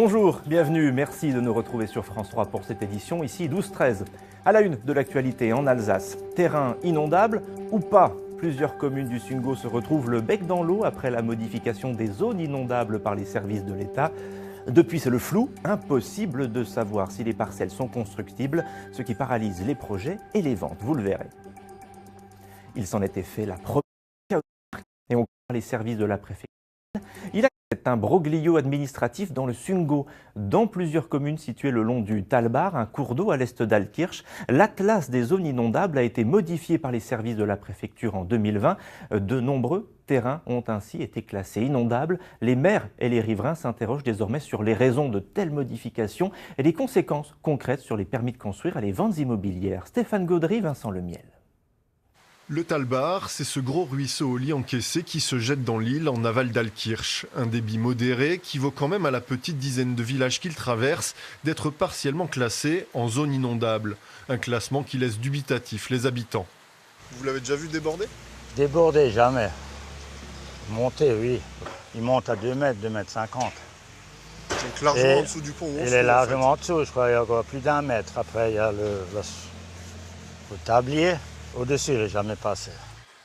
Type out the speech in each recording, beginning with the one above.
Bonjour, bienvenue, merci de nous retrouver sur France 3 pour cette édition, ici 12-13. À la une de l'actualité en Alsace, terrain inondable ou pas? Plusieurs communes du Sungo se retrouvent le bec dans l'eau après la modification des zones inondables par les services de l'État. Depuis, c'est le flou, impossible de savoir si les parcelles sont constructibles, ce qui paralyse les projets et les ventes, vous le verrez. Il s'en était fait la première et on les services de la préfecture. Il a un imbroglio administratif dans le Sungo. Dans plusieurs communes situées le long du Talbar, un cours d'eau à l'est d'Altkirch, l'atlas des zones inondables a été modifié par les services de la préfecture en 2020. De nombreux terrains ont ainsi été classés inondables. Les maires et les riverains s'interrogent désormais sur les raisons de telles modifications et les conséquences concrètes sur les permis de construire et les ventes immobilières. Stéphane Gaudry, Vincent Lemiel. Le Talbar, c'est ce gros ruisseau au lit encaissé qui se jette dans l'île en aval d'Altkirch. Un débit modéré qui vaut quand même à la petite dizaine de villages qu'il traverse d'être partiellement classé en zone inondable. Un classement qui laisse dubitatif les habitants. Vous l'avez déjà vu déborder? Déborder, jamais. Monter, oui. Il monte à 2 mètres, 2 mètres 50. Donc largement en dessous du pont. Il est largement en dessous, je crois qu'il y a encore plus d'1 mètre. Après, il y a le tablier. Au-dessus, il n'est jamais passé.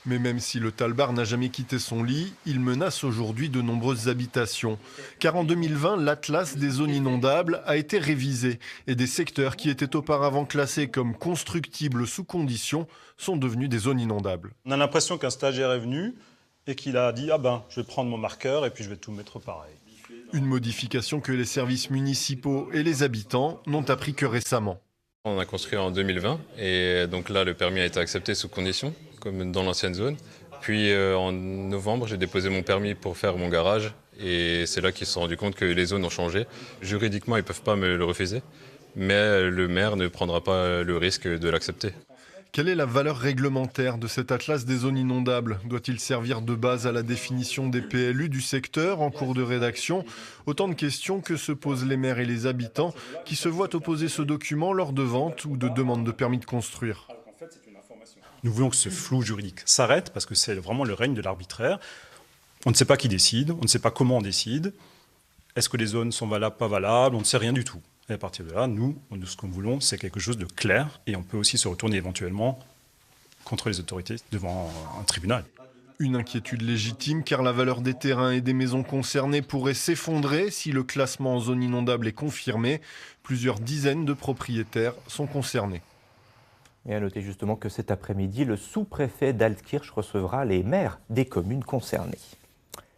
Mais même si le Talbar n'a jamais quitté son lit, il menace aujourd'hui de nombreuses habitations. Car en 2020, l'atlas des zones inondables a été révisé et des secteurs qui étaient auparavant classés comme constructibles sous conditions sont devenus des zones inondables. On a l'impression qu'un stagiaire est venu et qu'il a dit « Ah ben, je vais prendre mon marqueur et puis je vais tout mettre pareil ». Une modification que les services municipaux et les habitants n'ont appris que récemment. On a construit en 2020 et donc là le permis a été accepté sous condition, comme dans l'ancienne zone. Puis en novembre, j'ai déposé mon permis pour faire mon garage et c'est là qu'ils se sont rendus compte que les zones ont changé. Juridiquement, ils ne peuvent pas me le refuser, mais le maire ne prendra pas le risque de l'accepter. Quelle est la valeur réglementaire de cet atlas des zones inondables? Doit-il servir de base à la définition des PLU du secteur en cours de rédaction? Autant de questions que se posent les maires et les habitants qui se voient opposer ce document lors de vente ou de demande de permis de construire. Nous voulons que ce flou juridique s'arrête parce que c'est vraiment le règne de l'arbitraire. On ne sait pas qui décide, on ne sait pas comment on décide. Est-ce que les zones sont valables, pas valables? On ne sait rien du tout. Et à partir de là, nous, ce que nous voulons, c'est quelque chose de clair. Et on peut aussi se retourner éventuellement contre les autorités devant un tribunal. Une inquiétude légitime car la valeur des terrains et des maisons concernées pourrait s'effondrer si le classement en zone inondable est confirmé. Plusieurs dizaines de propriétaires sont concernés. Et à noter justement que cet après-midi, le sous-préfet d'Altkirch recevra les maires des communes concernées.